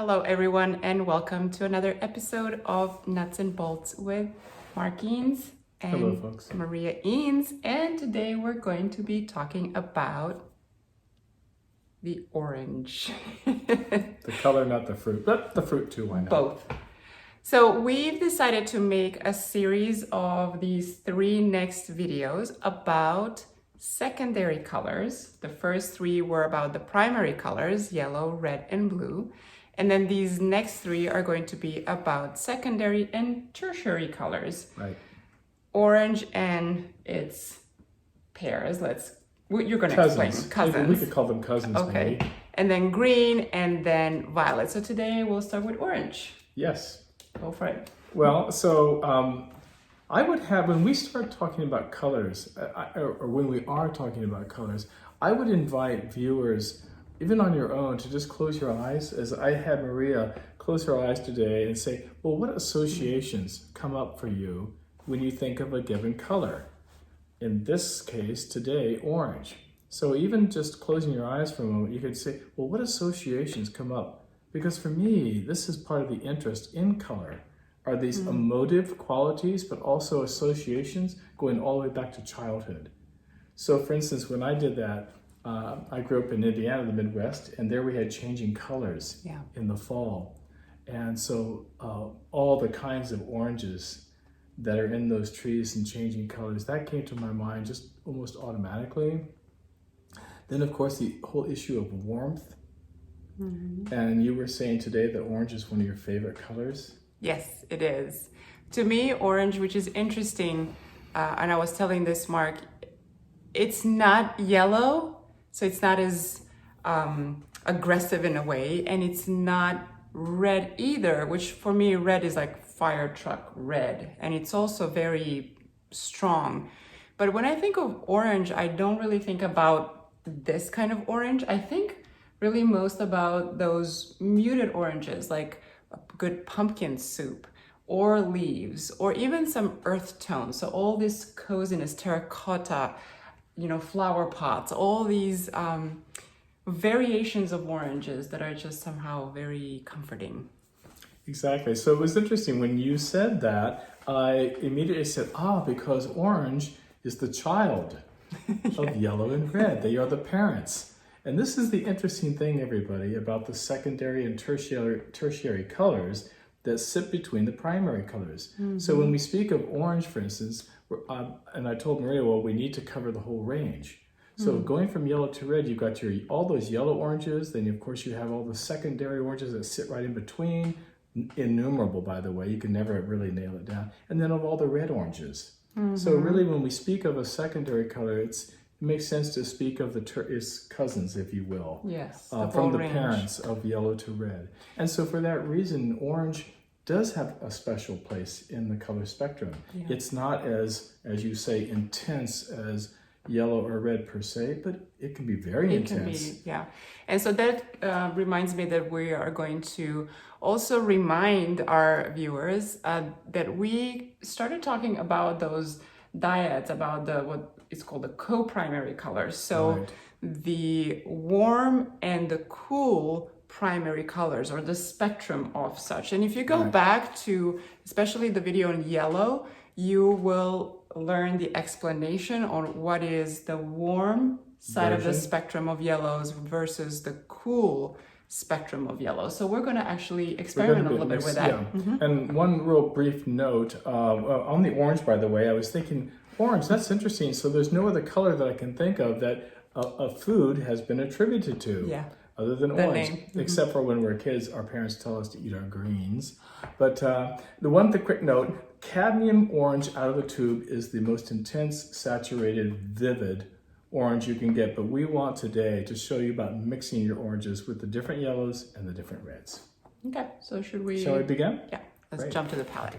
Hello everyone and welcome to another episode of Nuts and Bolts with Mark Eanes and Hello, folks. Maria Eanes, and today we're going to be talking about the orange. The color, not the fruit, but the fruit too, why not? Both. So we've decided to make a series of these three next videos about secondary colors. The first three were about the primary colors, yellow, red, and blue. And then these next three are going to be about secondary and tertiary colors. Right. Orange and its pairs. You're going to explain. Cousins. We could call them cousins. Okay. Maybe. And then green and then violet. So today we'll start with orange. Yes. Go for it. Well, so I would have, when we start talking about colors, or when we are talking about colors, I would invite viewers, even on your own, to just close your eyes, as I had Maria close her eyes today and say, well, what associations come up for you when you think of a given color? In this case, today, orange. So even just closing your eyes for a moment, you could say, well, what associations come up? Because for me, this is part of the interest in color, are these emotive qualities, but also associations going all the way back to childhood. So for instance, when I did that, I grew up in Indiana, the Midwest, and there we had changing colors in the fall. And so all the kinds of oranges that are in those trees and changing colors, that came to my mind just almost automatically. Then of course the whole issue of warmth. And you were saying today that orange is one of your favorite colors? Yes, it is. To me, orange, which is interesting, and I was telling this, Mark, it's not yellow, so it's not as aggressive in a way, and it's not red either, which for me, red is like fire truck red, and it's also very strong. But when I think of orange, I don't really think about this kind of orange. I think really most about those muted oranges, like a good pumpkin soup or leaves, or even some earth tones. So all this coziness, terracotta, flower pots, all these variations of oranges that are just somehow very comforting. Exactly. So it was interesting when you said that, I immediately said, because orange is the child of yellow and red. They are the parents. And this is the interesting thing, everybody, about the secondary and tertiary colors that sit between the primary colors. So when we speak of orange, for instance, and I told Maria, well, we need to cover the whole range. So going from yellow to red, you've got all those yellow oranges, then of course you have all the secondary oranges that sit right in between, innumerable, by the way, you can never really nail it down, and then of all the red oranges. So really when we speak of a secondary color, it makes sense to speak of its cousins, if you will. Yes, from the parents of yellow to red. And so for that reason, orange does have a special place in the color spectrum. Yeah. It's not as you say, intense as yellow or red per se, but it can be very intense. Yeah. And so that reminds me that we are going to also remind our viewers that we started talking about those dyads, about what is called the co-primary colors. So the warm and the cool primary colors, or the spectrum of such. And if you go back to especially the video in yellow, you will learn the explanation on what is the warm side of the spectrum of yellows versus the cool spectrum of yellow. So we're going to actually experiment a little bit with that. Yeah. And one real brief note on the orange, by the way, I was thinking, orange, that's interesting. So there's no other color that I can think of that a food has been attributed to other than orange, except for when we're kids, our parents tell us to eat our greens. But the quick note, cadmium orange out of the tube is the most intense, saturated, vivid orange you can get. But we want today to show you about mixing your oranges with the different yellows and the different reds. Okay, so shall we begin? Yeah, let's jump to the palette.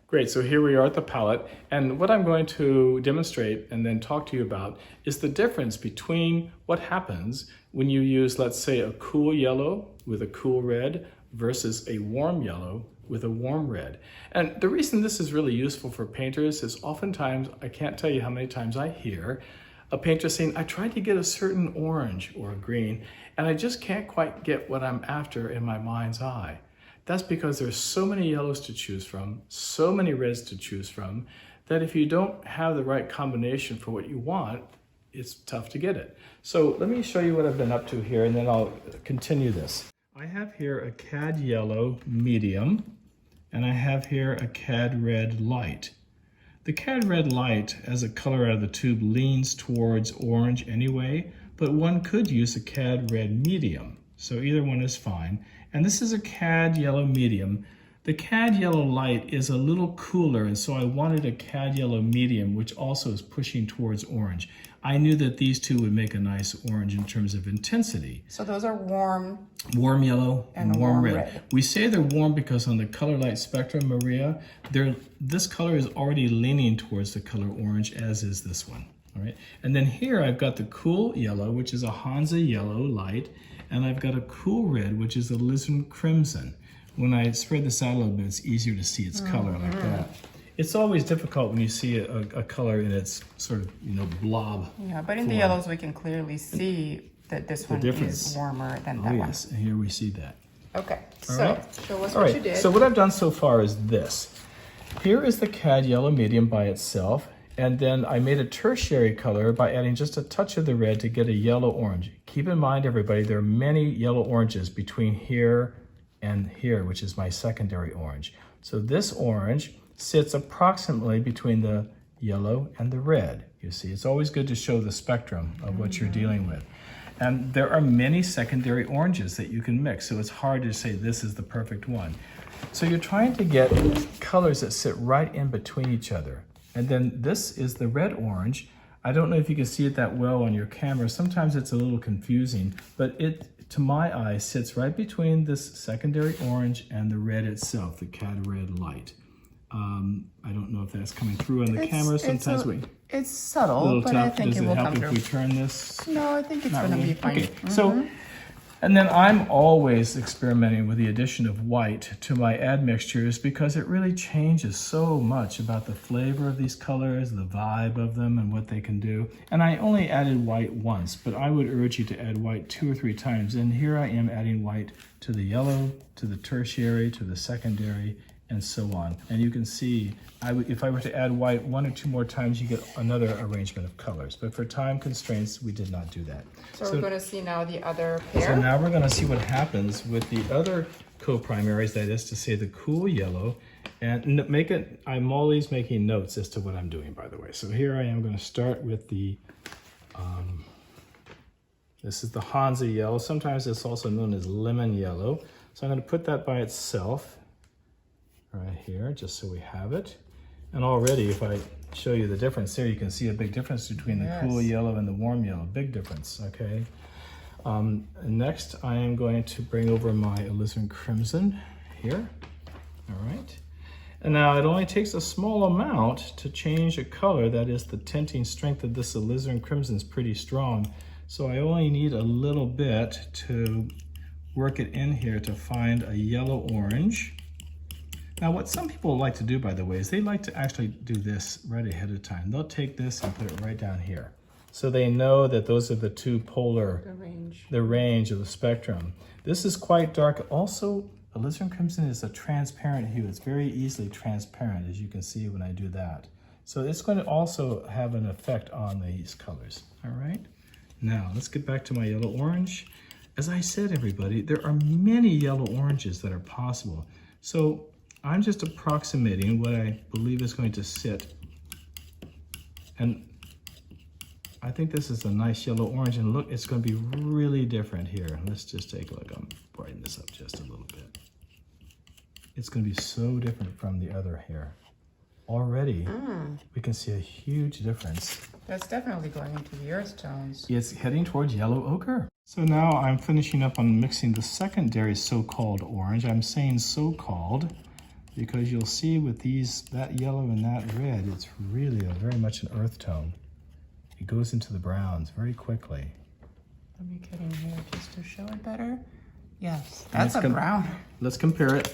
Great, so here we are at the palette, and what I'm going to demonstrate and then talk to you about is the difference between what happens when you use, let's say, a cool yellow with a cool red versus a warm yellow with a warm red. And the reason this is really useful for painters is oftentimes, I can't tell you how many times I hear, a painter saying, I tried to get a certain orange or a green, and I just can't quite get what I'm after in my mind's eye. That's because there's so many yellows to choose from, so many reds to choose from, that if you don't have the right combination for what you want, it's tough to get it. So let me show you what I've been up to here, and then I'll continue this. I have here a Cad Yellow medium, and I have here a Cad Red light. The Cad Red light, as a color out of the tube, leans towards orange anyway, but one could use a Cad Red medium. So either one is fine. And this is a Cad Yellow medium. The Cad Yellow light is a little cooler, and so I wanted a Cad Yellow medium, which also is pushing towards orange. I knew that these two would make a nice orange in terms of intensity. So those are warm. Warm yellow and warm red. red. We say they're warm because on the color light spectrum, Maria, this color is already leaning towards the color orange, as is this one. All right. And then here I've got the cool yellow, which is a Hansa yellow light, and I've got a cool red, which is a Alizarine crimson. When I spread this out a little bit, it's easier to see its color like that. It's always difficult when you see a color in its sort of, blob. Yeah, but in the yellows we can clearly see that this one is warmer than that one. Yes, and here we see that. Okay, All so right. show us All what right. you did. So what I've done so far is this. Here is the Cad Yellow medium by itself, and then I made a tertiary color by adding just a touch of the red to get a yellow orange. Keep in mind, everybody, there are many yellow oranges between here and here, which is my secondary orange. So this orange sits approximately between the yellow and the red. You see, it's always good to show the spectrum of what you're dealing with. And there are many secondary oranges that you can mix, so it's hard to say this is the perfect one. So you're trying to get colors that sit right in between each other. And then this is the red orange. I don't know if you can see it that well on your camera. Sometimes it's a little confusing, but it, to my eye, sits right between this secondary orange and the red itself, the Cad Red light. I don't know if that's coming through on the camera. Sometimes it's subtle, but I think it will come through. Does it help if we turn this? No, I think it's going to be fine. Okay, so, and then I'm always experimenting with the addition of white to my admixtures because it really changes so much about the flavor of these colors, the vibe of them, and what they can do. And I only added white once, but I would urge you to add white 2 or 3 times. And here I am adding white to the yellow, to the tertiary, to the secondary, and so on. And you can see, if I were to add white 1 or 2 more times, you get another arrangement of colors. But for time constraints, we did not do that. So we're going to see now the other pair. So now we're going to see what happens with the other co-primaries, that is to say the cool yellow. And I'm always making notes as to what I'm doing, by the way. So here I am going to start with the, this is the Hansa yellow. Sometimes it's also known as lemon yellow. So I'm going to put that by itself right here, just so we have it. And already, if I show you the difference there, you can see a big difference between the cool yellow and the warm yellow. Big difference, okay? Next, I am going to bring over my Alizarine crimson here. All right. And now it only takes a small amount to change a color. That is, the tinting strength of this Alizarine crimson is pretty strong. So I only need a little bit to work it in here to find a yellow orange. Now, what some people like to do, by the way, is they like to actually do this right ahead of time. They'll take this and put it right down here. So they know that those are the two polar, the range of the spectrum. This is quite dark. Also, Alizarine crimson is a transparent hue. It's very easily transparent, as you can see when I do that. So it's going to also have an effect on these colors. All right. Now, let's get back to my yellow orange. As I said, everybody, there are many yellow oranges that are possible. So I'm just approximating what I believe is going to sit. And I think this is a nice yellow orange, and look, it's going to be really different here. Let's just take a look. I'm brighten this up just a little bit. It's going to be so different from the other here. Already, we can see a huge difference. That's definitely going into the earth tones. It's heading towards yellow ochre. So now I'm finishing up on mixing the secondary so-called orange. I'm saying so-called because you'll see with these, that yellow and that red, it's really very much an earth tone. It goes into the browns very quickly. Let me get in here just to show it better. Yes, that's a brown. Let's compare it.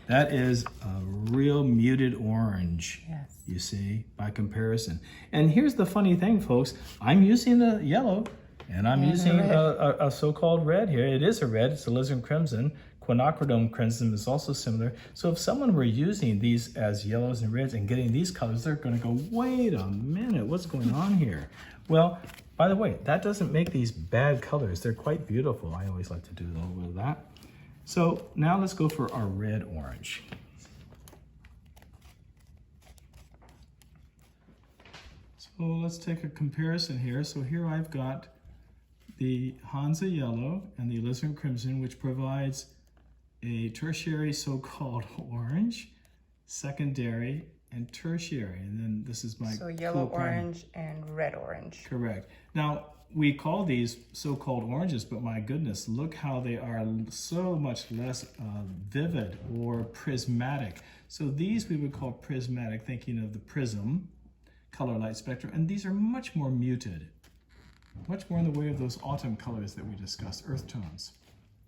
That is a real muted orange. Yes. You see, by comparison. And here's the funny thing, folks. I'm using the yellow, and I'm using a so-called red here. It is a red. It's alizarin crimson. Quinacridone crimson is also similar. So if someone were using these as yellows and reds and getting these colors, they're going to go, wait a minute, what's going on here? Well, by the way, that doesn't make these bad colors. They're quite beautiful. I always like to do a little bit of that. So now let's go for our red orange. So let's take a comparison here. So here I've got the Hansa yellow and the Alizarine crimson, which provides a tertiary so-called orange, secondary, and tertiary. And then this is my yellow orange and red orange. Correct. Now, we call these so-called oranges, but my goodness, look how they are so much less vivid or prismatic. So these we would call prismatic, thinking of the prism, color light spectrum, and these are much more muted, much more in the way of those autumn colors that we discussed, earth tones.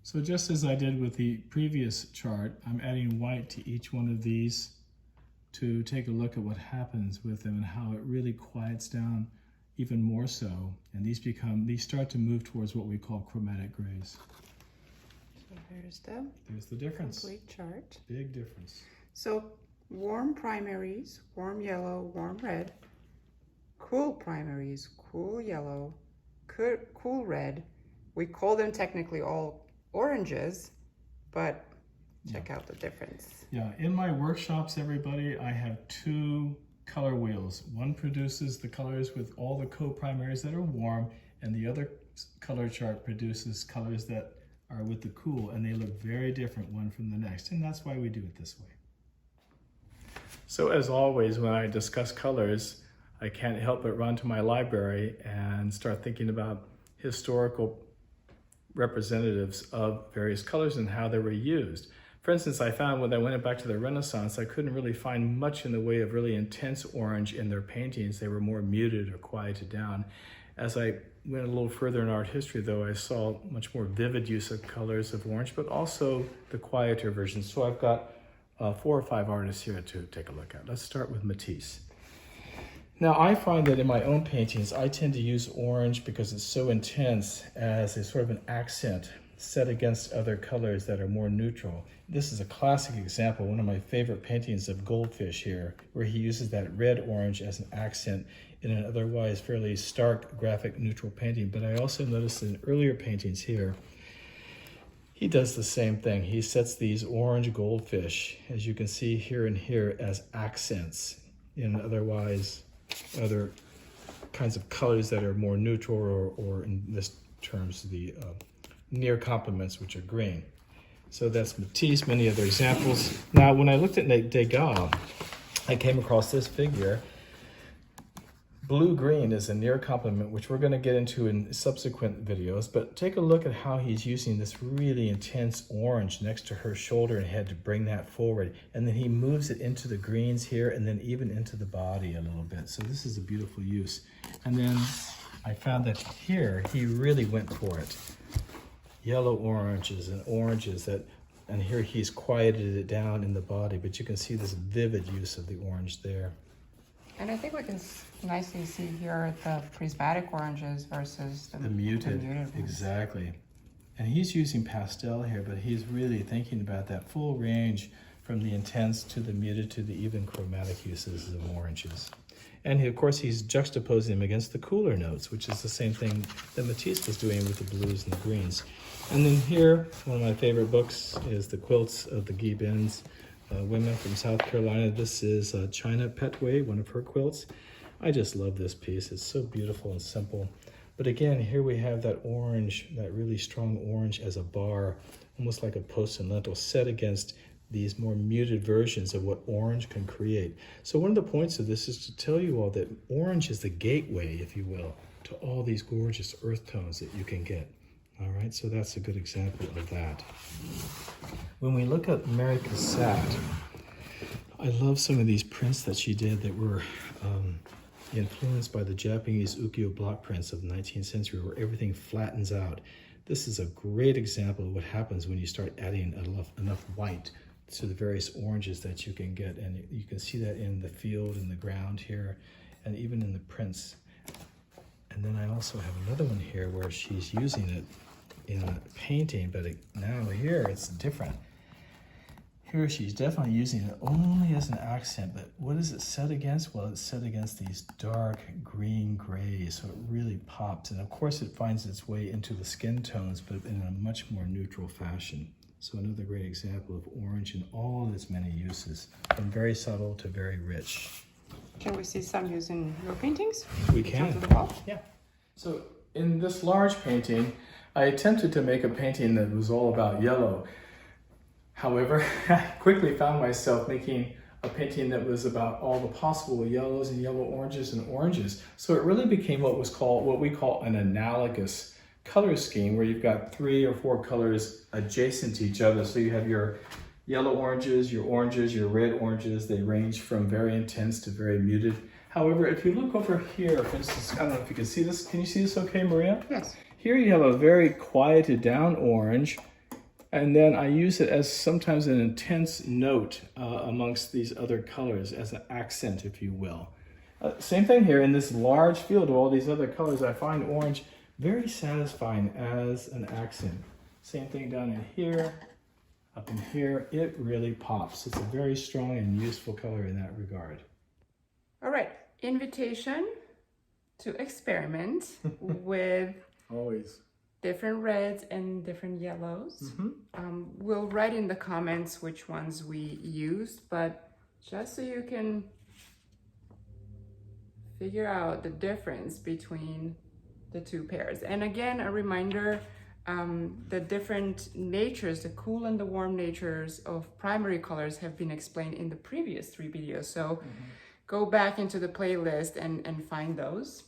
So just as I did with the previous chart, I'm adding white to each one of these to take a look at what happens with them and how it really quiets down even more so. And these start to move towards what we call chromatic grays. So there's the difference. Complete chart. Big difference. So warm primaries, warm yellow, warm red. Cool primaries, cool yellow, cool red. We call them technically all oranges, but check out the difference. Yeah, in my workshops, everybody, I have two color wheels. One produces the colors with all the co-primaries that are warm, and the other color chart produces colors that are with the cool, and they look very different one from the next, and that's why we do it this way. So as always, when I discuss colors, I can't help but run to my library and start thinking about historical representatives of various colors and how they were used. For instance, I found when I went back to the Renaissance, I couldn't really find much in the way of really intense orange in their paintings. They were more muted or quieted down. As I went a little further in art history, though, I saw much more vivid use of colors of orange, but also the quieter versions. So I've got 4 or 5 artists here to take a look at. Let's start with Matisse. Now, I find that in my own paintings, I tend to use orange because it's so intense as a sort of an accent set against other colors that are more neutral. This is a classic example, one of my favorite paintings of Goldfish here, where he uses that red-orange as an accent in an otherwise fairly stark graphic neutral painting. But I also noticed in earlier paintings here, he does the same thing. He sets these orange goldfish, as you can see here and here, as accents in otherwise other kinds of colors that are more neutral, or in this terms, the near complements, which are green. So that's Matisse, many other examples. Now, when I looked at Degas, I came across this figure. Blue-green is a near complement, which we're going to get into in subsequent videos, but take a look at how he's using this really intense orange next to her shoulder and head to bring that forward. And then he moves it into the greens here and then even into the body a little bit. So this is a beautiful use. And then I found that here he really went for it. Yellow oranges and oranges and here he's quieted it down in the body, but you can see this vivid use of the orange there. And I think we can nicely see here the prismatic oranges versus the muted ones. Exactly. And he's using pastel here, but he's really thinking about that full range from the intense to the muted to the even chromatic uses of oranges. And of course, he's juxtaposing them against the cooler notes, which is the same thing that Matisse was doing with the blues and the greens. And then here, one of my favorite books is The Quilts of the Gibbons. Women from South Carolina. This is China Petway, one of her quilts. I just love this piece. It's so beautiful and simple. But again, here we have that orange, that really strong orange as a bar, almost like a post and lentil set against these more muted versions of what orange can create. So one of the points of this is to tell you all that orange is the gateway, if you will, to all these gorgeous earth tones that you can get. All right, so that's a good example of that. When we look at Mary Cassatt, I love some of these prints that she did that were influenced by the Japanese ukiyo block prints of the 19th century, where everything flattens out. This is a great example of what happens when you start adding enough white to the various oranges that you can get. And you can see that in the field, in the ground here, and even in the prints. And then I also have another one here where she's using it in a painting, but now here it's different. Here she's definitely using it only as an accent, but what is it set against? Well, it's set against these dark green grays, so it really pops. And of course it finds its way into the skin tones, but in a much more neutral fashion. So another great example of orange in all of its many uses, from very subtle to very rich. Can we see some used in your paintings? We can. To the wall? Yeah. So in this large painting, I attempted to make a painting that was all about yellow. However, I quickly found myself making a painting that was about all the possible yellows and yellow oranges and oranges. So it really became what we call an analogous color scheme, where you've got 3 or 4 colors adjacent to each other. So you have your yellow oranges, your red oranges. They range from very intense to very muted. However, if you look over here, for instance, I don't know if you can see this. Can you see this okay, Maria? Yes. Here you have a very quieted down orange. And then I use it as sometimes an intense note amongst these other colors, as an accent, if you will. Same thing here in this large field of all these other colors. I find orange very satisfying as an accent. Same thing down in here, up in here. It really pops. It's a very strong and useful color in that regard. All right, invitation to experiment with Always. different reds and different yellows. We'll write in the comments which ones we used, but just so you can figure out the difference between the two pairs. And again, a reminder, the different natures, the cool and the warm natures of primary colors have been explained in the previous 3 videos. So go back into the playlist and find those.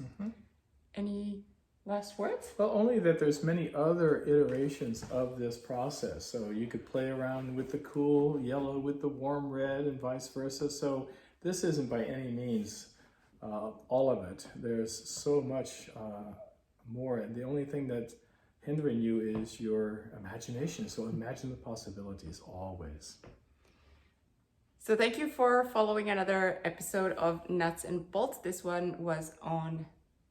Any last words? Well, only that there's many other iterations of this process. So you could play around with the cool yellow with the warm red and vice versa. So this isn't by any means all of it. There's so much more. And the only thing that's hindering you is your imagination. So imagine the possibilities always. So thank you for following another episode of Nuts and Bolts. This one was on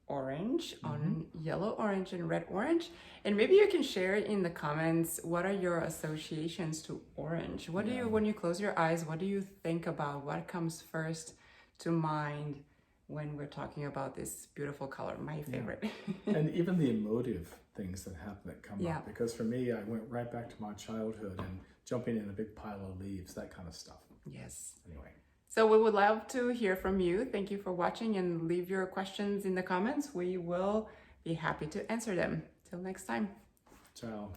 orange, on yellow orange and red orange. And maybe you can share in the comments, what are your associations to orange? What do you, when you close your eyes, what do you think about? What comes first to mind when we're talking about this beautiful color, my favorite? And even the emotive things that happen, that come up. Because for me, I went right back to my childhood and jumping in a big pile of leaves, that kind of stuff. Yes. Anyway. So we would love to hear from you. Thank you for watching, and leave your questions in the comments. We will be happy to answer them. Till next time. Ciao.